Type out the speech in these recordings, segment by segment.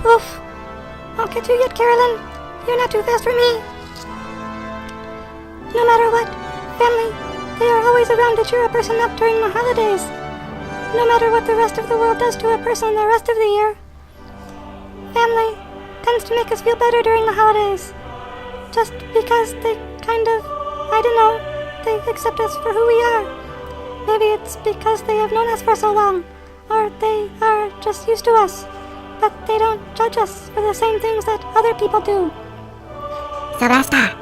Oof! Won't get you yet, Carolyn. You're not too fast for me. No matter what, family, they are always around to cheer a person up during the holidays. No matter what the rest of the world does to a person the rest of the year, family tends to make us feel better during the holidays. Just because they they accept us for who we are. Maybe it's because they have known us for so long, or they are just used to us. But they don't judge us for the same things that other people do. Sylvester,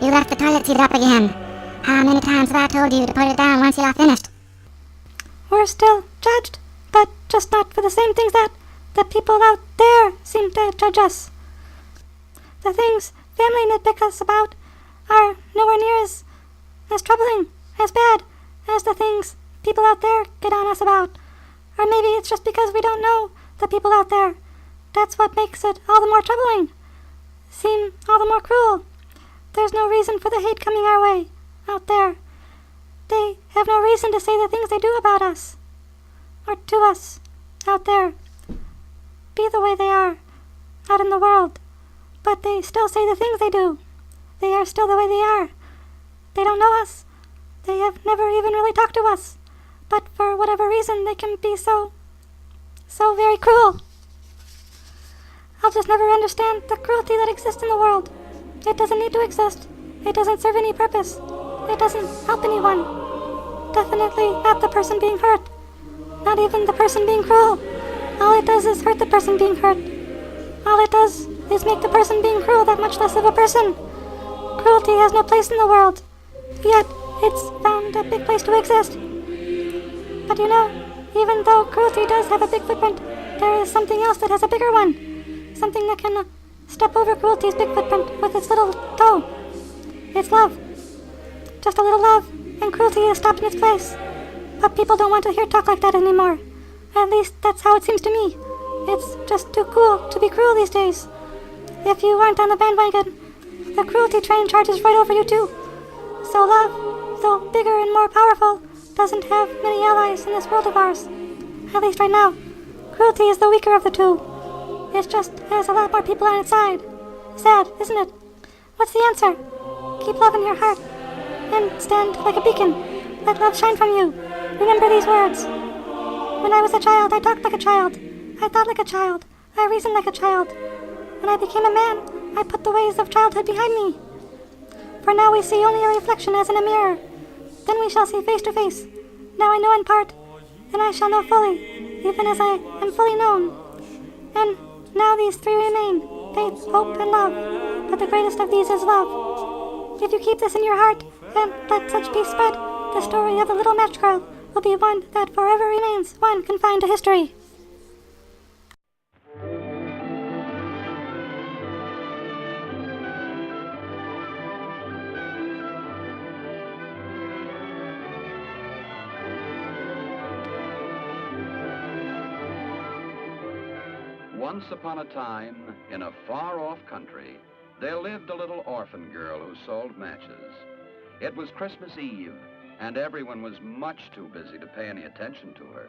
you left the toilet seat up again. How many times have I told you to put it down once you are finished? We're still judged, but just not for the same things that the people out there seem to judge us. The things family nitpick us about are nowhere near as troubling, as bad, as the things people out there get on us about. Or maybe it's just because we don't know the people out there. That's what makes it all the more troubling. Seem all the more cruel. There's no reason for the hate coming our way, out there. They have no reason to say the things they do about us, or to us, out there. Be the way they are, out in the world. But they still say the things they do. They are still the way they are. They don't know us. They have never even really talked to us. But for whatever reason, they can be so very cruel. I'll just never understand the cruelty that exists in the world. It doesn't need to exist. It doesn't serve any purpose. It doesn't help anyone. Definitely not the person being hurt. Not even the person being cruel. All it does is hurt the person being hurt. All it does is make the person being cruel that much less of a person. Cruelty has no place in the world. Yet, it's found a big place to exist. But you know, even though cruelty does have a big footprint, there is something else that has a bigger one. Something that can step over cruelty's big footprint with its little toe. It's love. Just a little love, and cruelty is stopped in its place. But people don't want to hear talk like that anymore. At least that's how it seems to me. It's just too cool to be cruel these days. If you aren't on the bandwagon, the cruelty train charges right over you too. So love, though bigger and more powerful, doesn't have many allies in this world of ours. At least right now. Cruelty is the weaker of the two. It just has a lot more people on its side. Sad, isn't it? What's the answer? Keep love in your heart. And stand like a beacon. Let love shine from you. Remember these words. When I was a child, I talked like a child. I thought like a child. I reasoned like a child. When I became a man, I put the ways of childhood behind me. For now we see only a reflection as in a mirror. Then we shall see face to face. Now I know in part, then I shall know fully, even as I am fully known. And now these three remain, faith, hope, and love. But the greatest of these is love. If you keep this in your heart, and let such peace spread, the story of the little match girl will be one that forever remains one confined to history. Once upon a time, in a far-off country, there lived a little orphan girl who sold matches. It was Christmas Eve, and everyone was much too busy to pay any attention to her.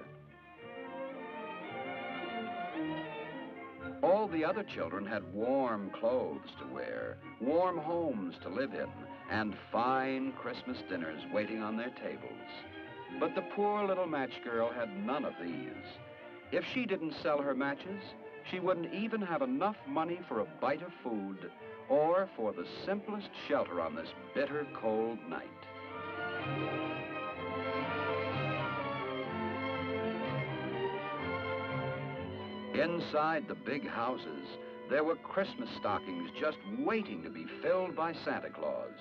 All the other children had warm clothes to wear, warm homes to live in, and fine Christmas dinners waiting on their tables. But the poor little match girl had none of these. If she didn't sell her matches, she wouldn't even have enough money for a bite of food or for the simplest shelter on this bitter cold night. Inside the big houses, there were Christmas stockings just waiting to be filled by Santa Claus.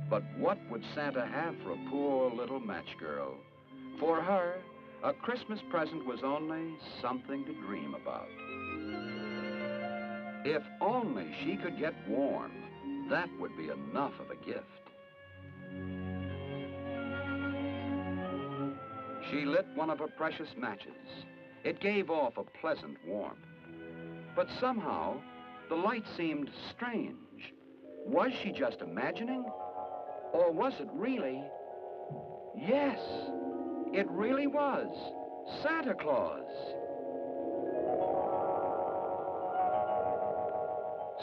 But what would Santa have for a poor little match girl? For her, a Christmas present was only something to dream about. If only she could get warm, that would be enough of a gift. She lit one of her precious matches. It gave off a pleasant warmth. But somehow, the light seemed strange. Was she just imagining? Or was it really? Yes, it really was Santa Claus.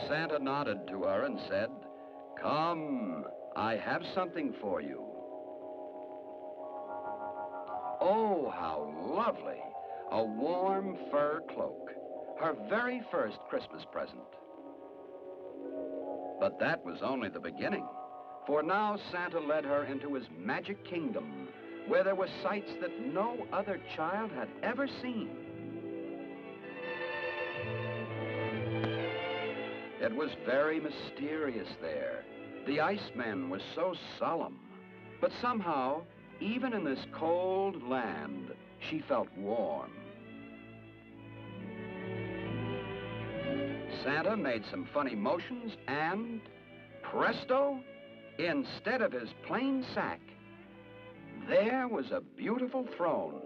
Santa nodded to her and said, "Come, I have something for you." Oh, how lovely! A warm fur cloak, her very first Christmas present. But that was only the beginning, for now Santa led her into his magic kingdom, where there were sights that no other child had ever seen. It was very mysterious there. The icemen were so solemn, but somehow, even in this cold land, she felt warm. Santa made some funny motions and, presto, instead of his plain sack, there was a beautiful throne.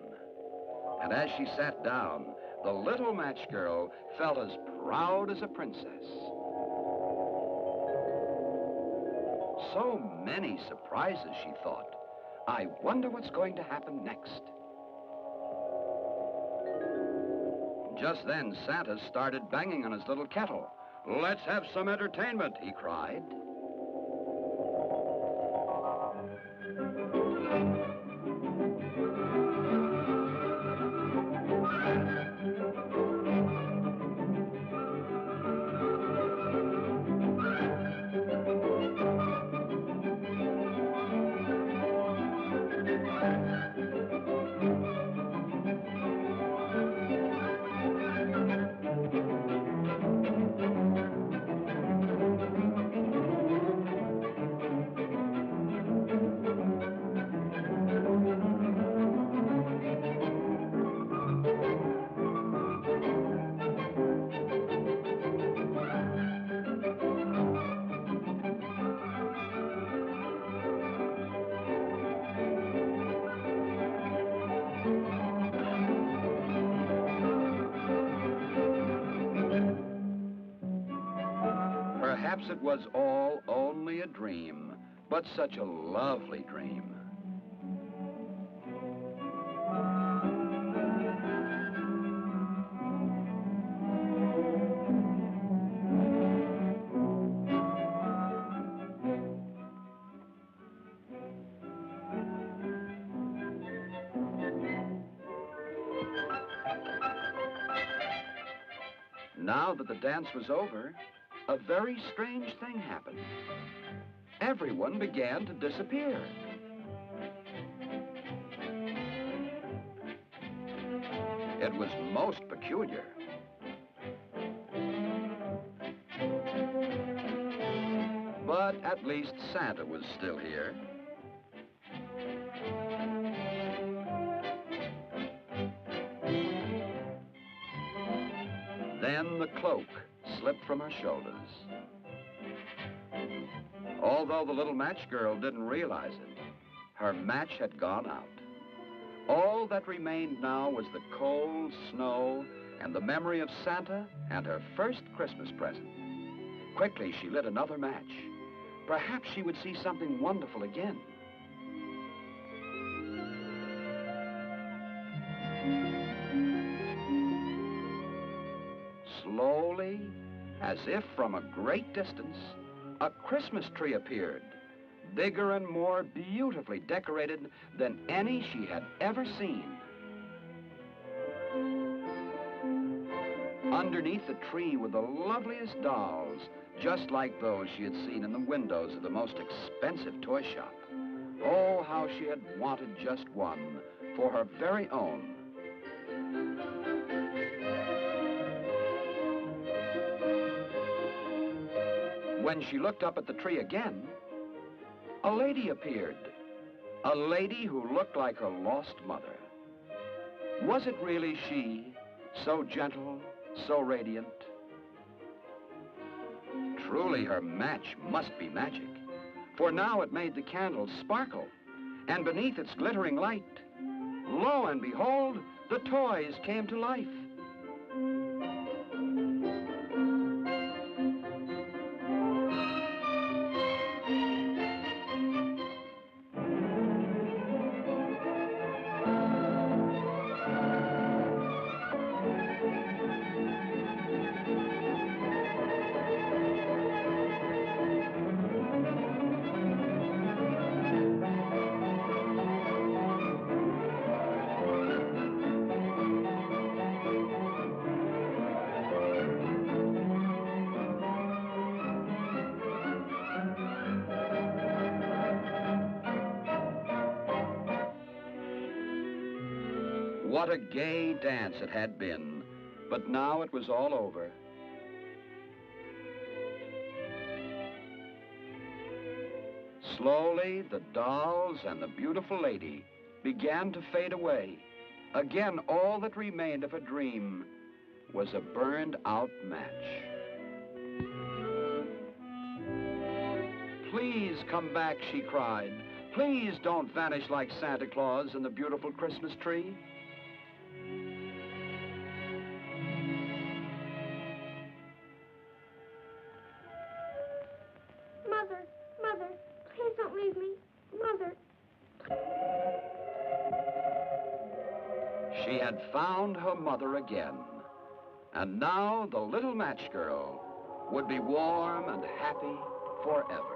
And as she sat down, the little match girl felt as proud as a princess. So many surprises, she thought. I wonder what's going to happen next. Just then, Santa started banging on his little kettle. "Let's have some entertainment," he cried. Perhaps it was all only a dream, but such a lovely dream. Now that the dance was over, a very strange thing happened. Everyone began to disappear. It was most peculiar. But at least Santa was still here. Then the cloak slipped from her shoulders. Although the little match girl didn't realize it, her match had gone out. All that remained now was the cold snow and the memory of Santa and her first Christmas present. Quickly, she lit another match. Perhaps she would see something wonderful again. Slowly, as if from a great distance, a Christmas tree appeared, bigger and more beautifully decorated than any she had ever seen. Underneath the tree were the loveliest dolls, just like those she had seen in the windows of the most expensive toy shop. Oh, how she had wanted just one for her very own. When she looked up at the tree again, a lady appeared. A lady who looked like her lost mother. Was it really she, so gentle, so radiant? Truly, her match must be magic, for now it made the candles sparkle, and beneath its glittering light, lo and behold, the toys came to life. What a gay dance it had been, but now it was all over. Slowly, the dolls and the beautiful lady began to fade away. Again, all that remained of a dream was a burned-out match. Please come back, she cried. Please don't vanish like Santa Claus in the beautiful Christmas tree. Mother, please don't leave me. Mother. She had found her mother again, and now the little match girl would be warm and happy forever.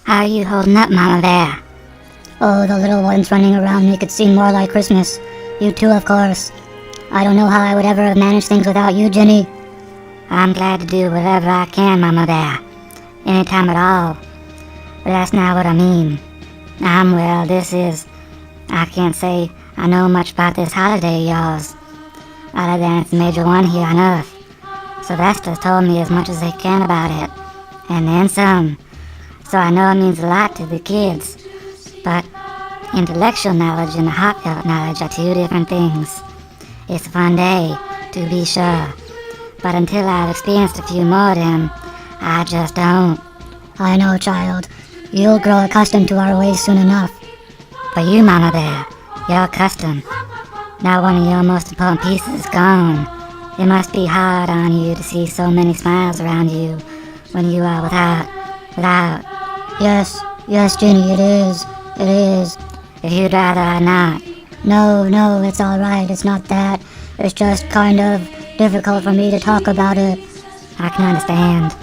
How are you holding up, Mama Bear? Oh, the little ones running around make it seem more like Christmas. You too, of course. I don't know how I would ever have managed things without you, Ginny. I'm glad to do whatever I can, Mama Bear. Anytime at all. But that's not what I mean. I can't say I know much about this holiday of yours, other than it's a major one here on Earth. Sylvester's told me as much as they can about it, and then some. So I know it means a lot to the kids, but intellectual knowledge and heartfelt knowledge are two different things. It's a fun day, to be sure, but until I've experienced a few more of them, I just don't. I know, child. You'll grow accustomed to our ways soon enough. For you, Mama Bear, you're accustomed. Now one of your most important pieces is gone. It must be hard on you to see so many smiles around you when you are without. Yes, Ginny, it is. If you'd rather not. No, it's all right. It's not that. It's just kind of difficult for me to talk about it. I can understand.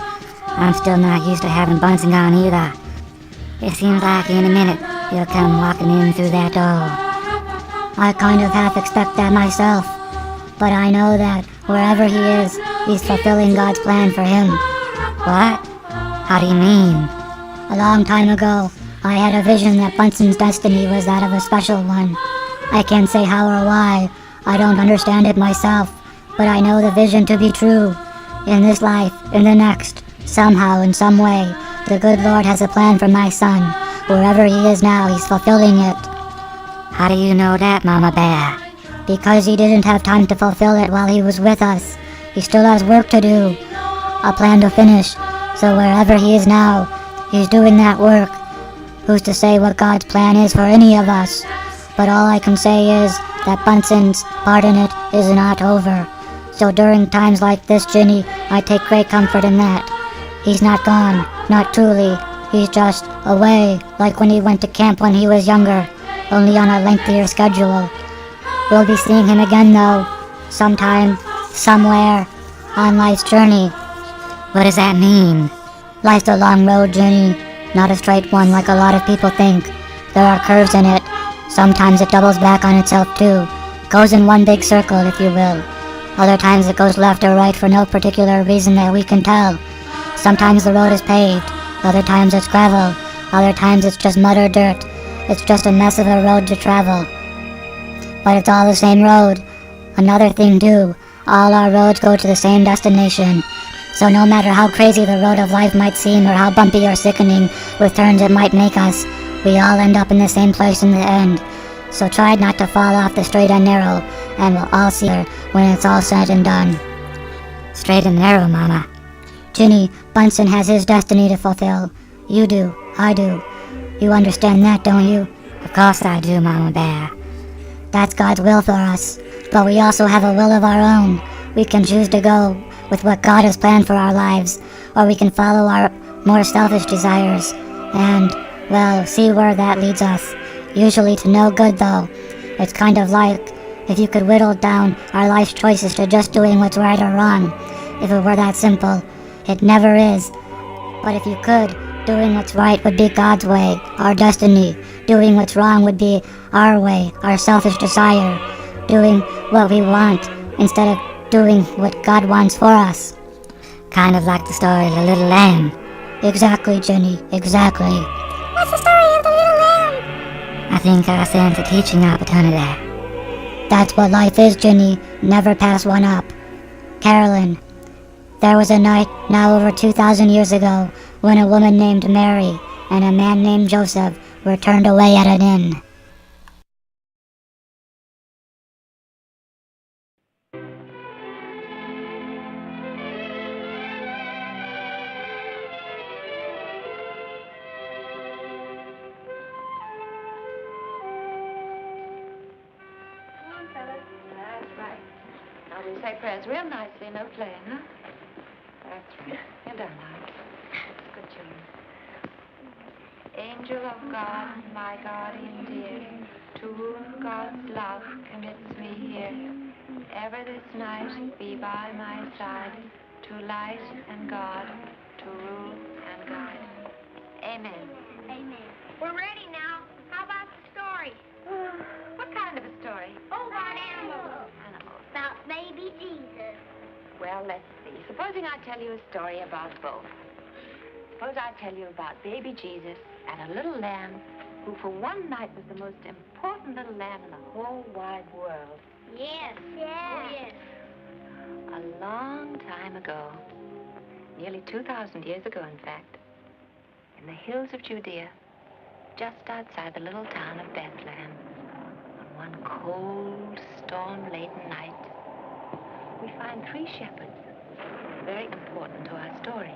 I'm still not used to having Bunsen gone either. It seems like in a minute he'll come walking in through that door. I kind of half expect that myself, but I know that wherever he is, he's fulfilling God's plan for him. What? How do you mean? A long time ago, I had a vision that Bunsen's destiny was that of a special one. I can't say how or why. I don't understand it myself, but I know the vision to be true. In this life, in the next, somehow, in some way, the good Lord has a plan for my son. Wherever he is now, he's fulfilling it. How do you know that, Mama Bear? Because he didn't have time to fulfill it while he was with us. He still has work to do, a plan to finish, so wherever he is now, he's doing that work. Who's to say what God's plan is for any of us? But all I can say is that Bunsen's part in it is not over. So during times like this, Ginny, I take great comfort in that. He's not gone, not truly. He's just away, like when he went to camp when he was younger, only on a lengthier schedule. We'll be seeing him again, though, sometime, somewhere, on life's journey. What does that mean? Life's a long road, Ginny, not a straight one like a lot of people think. There are curves in it. Sometimes it doubles back on itself too, goes in one big circle, if you will. Other times it goes left or right for no particular reason that we can tell. Sometimes the road is paved, other times it's gravel, other times it's just mud or dirt. It's just a mess of a road to travel. But it's all the same road. Another thing too, all our roads go to the same destination. So no matter how crazy the road of life might seem or how bumpy or sickening with turns it might make us, we all end up in the same place in the end. So try not to fall off the straight and narrow, and we'll all see her when it's all said and done. Straight and narrow, Mama. Ginny, Bunsen has his destiny to fulfill. You do, I do. You understand that, don't you? Of course I do, Mama Bear. That's God's will for us, but we also have a will of our own. We can choose to go with what God has planned for our lives, or we can follow our more selfish desires, and, well, see where that leads us. Usually to no good, though. It's kind of like if you could whittle down our life's choices to just doing what's right or wrong. If it were that simple. It never is. But if you could, doing what's right would be God's way, our destiny. Doing what's wrong would be our way, our selfish desire. Doing what we want instead of doing what God wants for us. Kind of like the story of the little lamb. Exactly, Jenny, exactly. What's the story of the little lamb? I think I sense a teaching opportunity. That's what life is, Jenny. Never pass one up. Carolyn, there was a night now over 2,000 years ago when a woman named Mary and a man named Joseph were turned away at an inn. Now we say prayers real nicely, no playing, huh? That's right. You're done now. Good tune. Angel of God, my guardian dear, to whom God's love commits me here, ever this night be by my side, to light and God, to rule and guide. Amen. Amen. We're ready now. How about the story? What kind of a story? Oh, about animals. Animals. About baby Jesus. Well, let's see. Supposing I tell you a story about both. Suppose I tell you about baby Jesus and a little lamb who for one night was the most important little lamb in the whole wide world. Yes. Yeah. Yes. A long time ago, nearly 2,000 years ago, in fact, in the hills of Judea, just outside the little town of Bethlehem, on one cold, storm-laden night, we find three shepherds, very important to our story.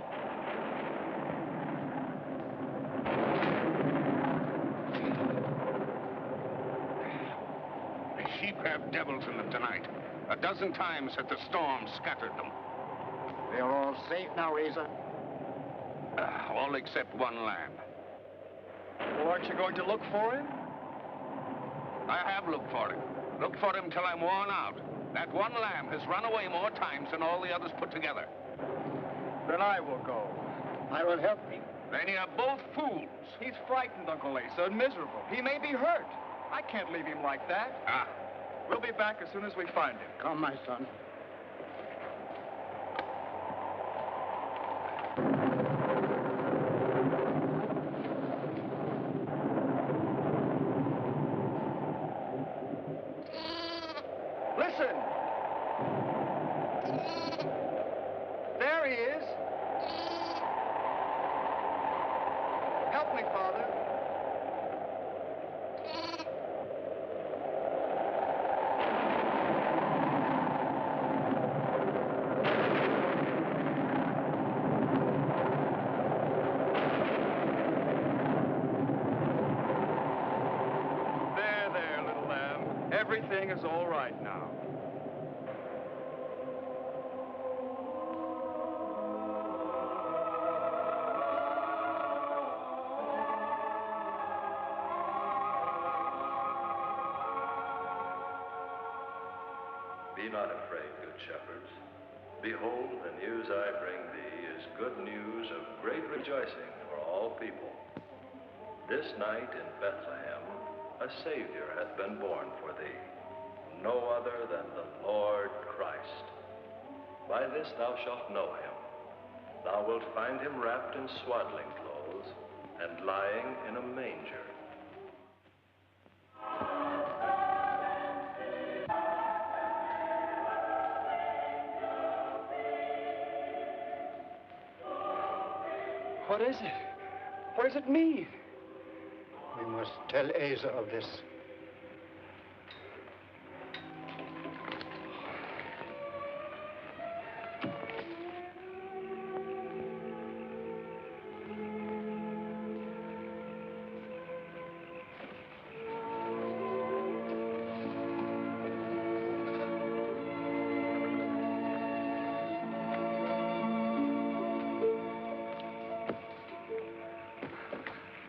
The sheep have devils in them tonight. A dozen times has the storm scattered them. They're all safe now, Asa? All except one lamb. Well, aren't you going to look for him? I have looked for him. Looked for him till I'm worn out. That one lamb has run away more times than all the others put together. Then I will go. I will help him. Then you're both fools. He's frightened, Uncle Asa, and miserable. He may be hurt. I can't leave him like that. Ah. We'll be back as soon as we find him. Come, my son. Listen! There he is. Help me, Father. Everything is all right now. Be not afraid, good shepherds. Behold, the news I bring thee is good news of great rejoicing for all people. This night in Bethlehem, a Savior hath been born for thee, no other than the Lord Christ. By this thou shalt know him. Thou wilt find him wrapped in swaddling clothes and lying in a manger. What is it? What does it mean? We must tell Asa of this.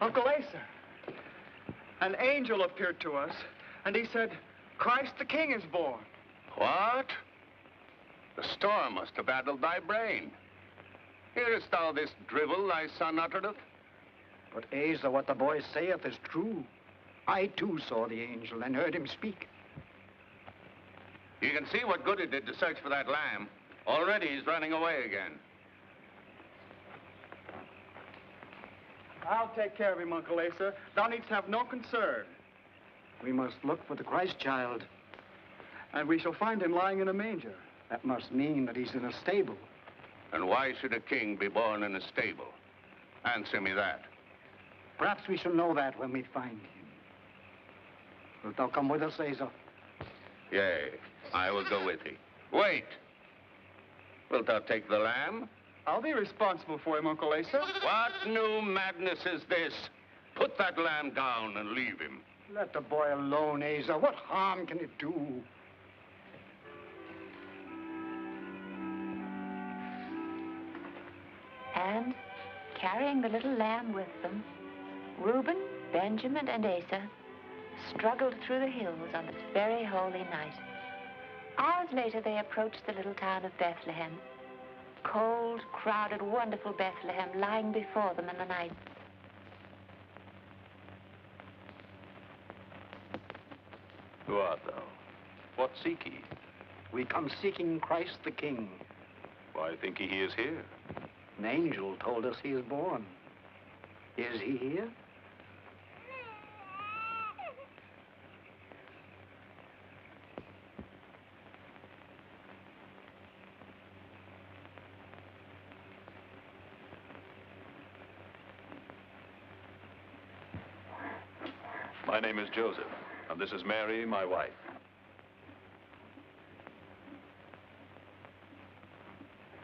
Uncle Asa, an angel appeared to us, and he said, Christ the King is born. What? The storm must have addled thy brain. Hearest thou this drivel thy son uttereth? But Asa, what the boy saith is true. I too saw the angel and heard him speak. You can see what good it did to search for that lamb. Already he's running away again. I'll take care of him, Uncle Asa. Thou needst have no concern. We must look for the Christ child. And we shall find him lying in a manger. That must mean that he's in a stable. And why should a king be born in a stable? Answer me that. Perhaps we shall know that when we find him. Wilt thou come with us, Asa? Yea, I will go with thee. Wait! Wilt thou take the lamb? I'll be responsible for him, Uncle Asa. What new madness is this? Put that lamb down and leave him. Let the boy alone, Asa. What harm can it do? And, carrying the little lamb with them, Reuben, Benjamin, and Asa struggled through the hills on this very holy night. Hours later, they approached the little town of Bethlehem. Cold, crowded, wonderful Bethlehem lying before them in the night. Who art thou? What seek ye? We come seeking Christ the King. Why think ye he is here? An angel told us he is born. Is he here? My name is Joseph, and this is Mary, my wife.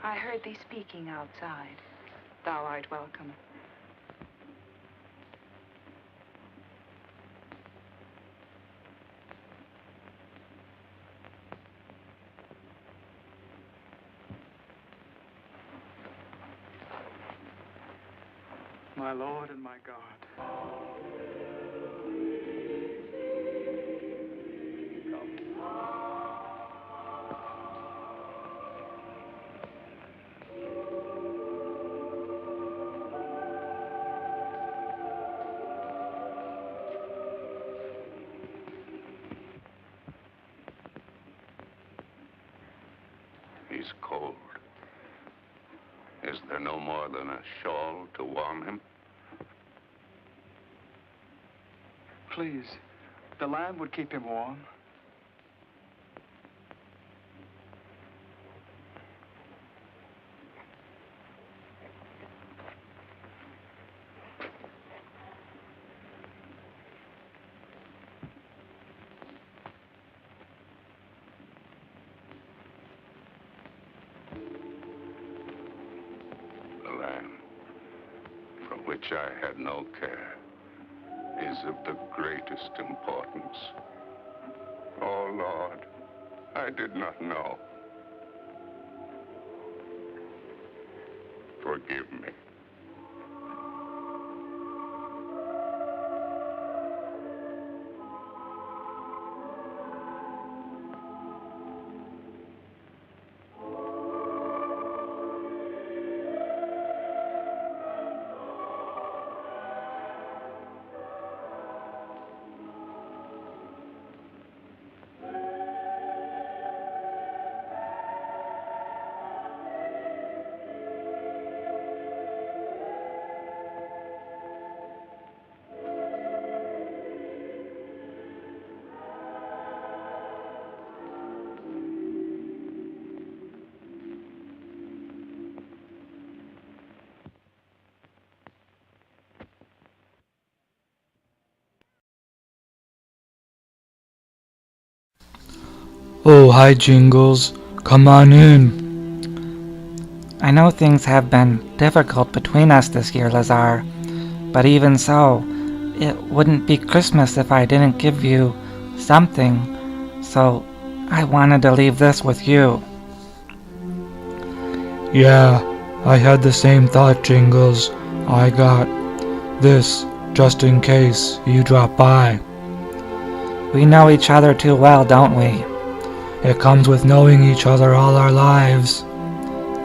I heard thee speaking outside. Thou art welcome. My Lord and my God. He's cold. Is there no more than a shawl to warm him? Please, the lamb would keep him warm. The lamb, for which I had no care, is of the greatest importance. Oh, Lord, I did not know. Forgive me. Oh, hi, Jingles. Come on in. I know things have been difficult between us this year, Lazar, but even so, it wouldn't be Christmas if I didn't give you something, so I wanted to leave this with you. Yeah, I had the same thought, Jingles. I got this just in case you drop by. We know each other too well, don't we? It comes with knowing each other all our lives.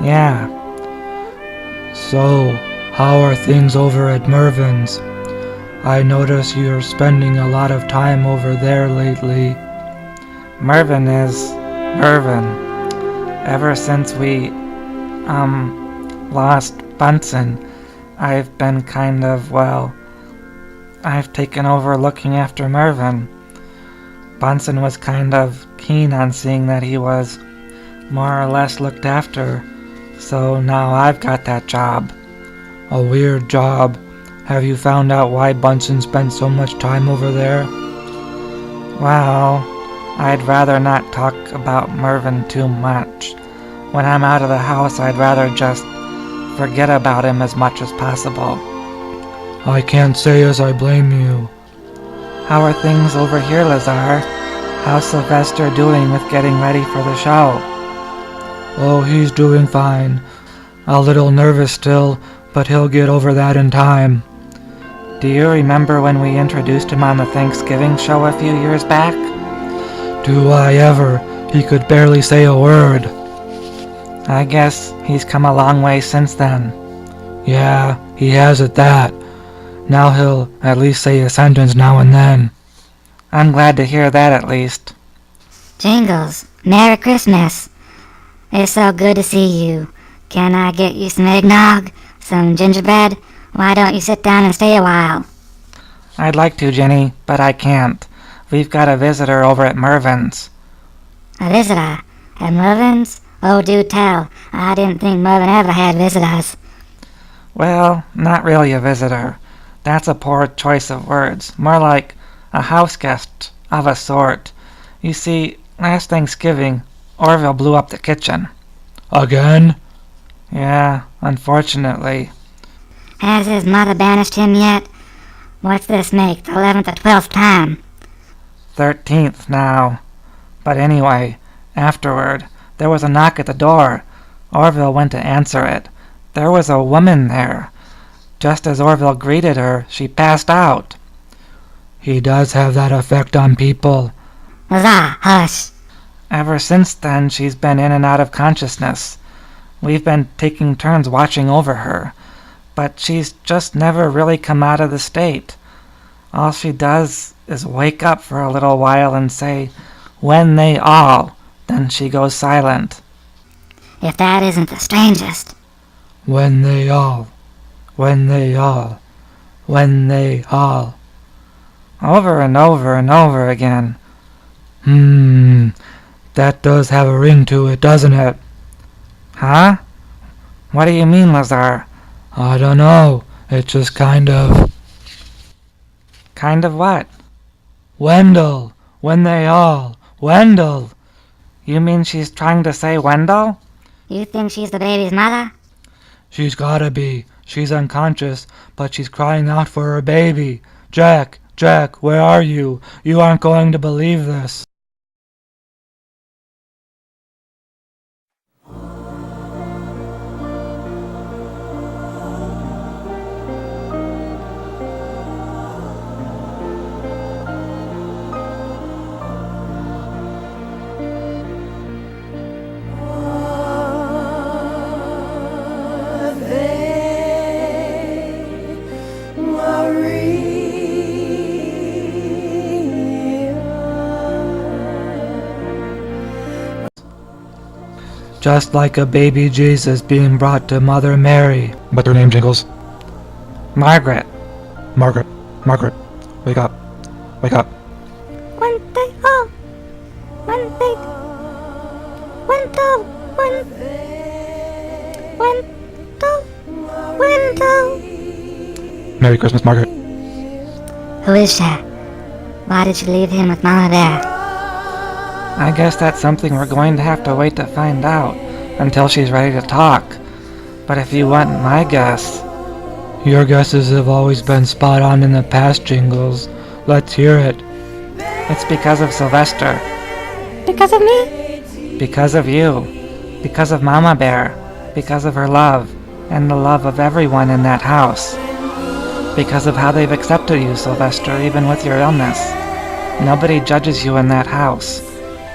Yeah. So, how are things over at Mervin's? I notice you're spending a lot of time over there lately. Mervin is Mervin. Ever since we, lost Bunsen, I've been I've taken over looking after Mervin. Bunsen was kind of keen on seeing that he was more or less looked after, so now I've got that job. A weird job. Have you found out why Bunsen spent so much time over there? Well, I'd rather not talk about Mervin too much. When I'm out of the house, I'd rather just forget about him as much as possible. I can't say as I blame you. How are things over here, Lazar? How's Sylvester doing with getting ready for the show? Oh, he's doing fine. A little nervous still, but he'll get over that in time. Do you remember when we introduced him on the Thanksgiving show a few years back? Do I ever? He could barely say a word. I guess he's come a long way since then. Yeah, he has at that. Now he'll at least say a sentence now and then. I'm glad to hear that at least. Jingles, Merry Christmas. It's so good to see you. Can I get you some eggnog? Some gingerbread? Why don't you sit down and stay a while? I'd like to, Jenny, but I can't. We've got a visitor over at Mervin's. A visitor? At Mervin's? Oh, do tell. I didn't think Mervin ever had visitors. Well, not really a visitor. That's a poor choice of words. More like a house guest of a sort. You see, last Thanksgiving, Orville blew up the kitchen. Again? Yeah, unfortunately. Has his mother banished him yet? What's this make, the 11th or 12th time? 13th now. But anyway, afterward, there was a knock at the door. Orville went to answer it. There was a woman there. Just as Orville greeted her, she passed out. He does have that effect on people. Lazar, hush. Ever since then, she's been in and out of consciousness. We've been taking turns watching over her, but she's just never really come out of the state. All she does is wake up for a little while and say, "When they all," then she goes silent. If that isn't the strangest. When they all. When they all. When they all. Over and over and over again. That does have a ring to it, doesn't it? Huh? What do you mean, Lazar? I don't know. It just kind of... Kind of what? Wendell! When they all! Wendell! You mean she's trying to say Wendell? You think she's the baby's mother? She's gotta be. She's unconscious, but she's crying out for her baby. Jack, where are you? You aren't going to believe this. just like a baby Jesus being brought to Mother Mary. What's her name, Jingles? Margaret. Margaret. Margaret. Wake up. Wake up. One day, oh, one day, one two, one two. Merry Christmas, Margaret. Who is she? Why did she leave him with Mama Bear? I guess that's something we're going to have to wait to find out until she's ready to talk. But if you want my guess... Your guesses have always been spot on in the past, Jingles. Let's hear it. It's because of Sylvester. Because of me? Because of you. Because of Mama Bear. Because of her love. And the love of everyone in that house. Because of how they've accepted you, Sylvester, even with your illness. Nobody judges you in that house.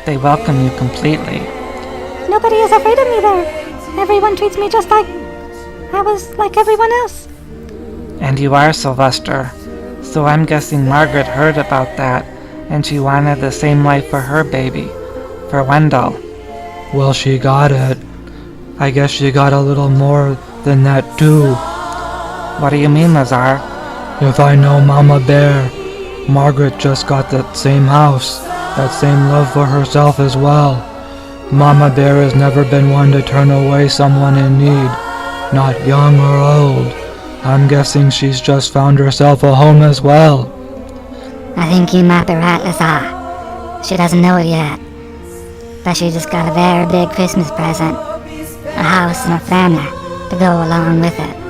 They welcome you completely. Nobody is afraid of me there. Everyone treats me just like I was like everyone else. And you are Sylvester. So I'm guessing Margaret heard about that, and she wanted the same life for her baby, for Wendell. Well, she got it. I guess she got a little more than that too. What do you mean, Lazar? If I know Mama Bear, Margaret just got that same house, that same love for herself as well. Mama Bear has never been one to turn away someone in need, not young or old. I'm guessing she's just found herself a home as well. I think you might be right, Lazar. She doesn't know it yet. But she just got a very big Christmas present. A house and a family to go along with it.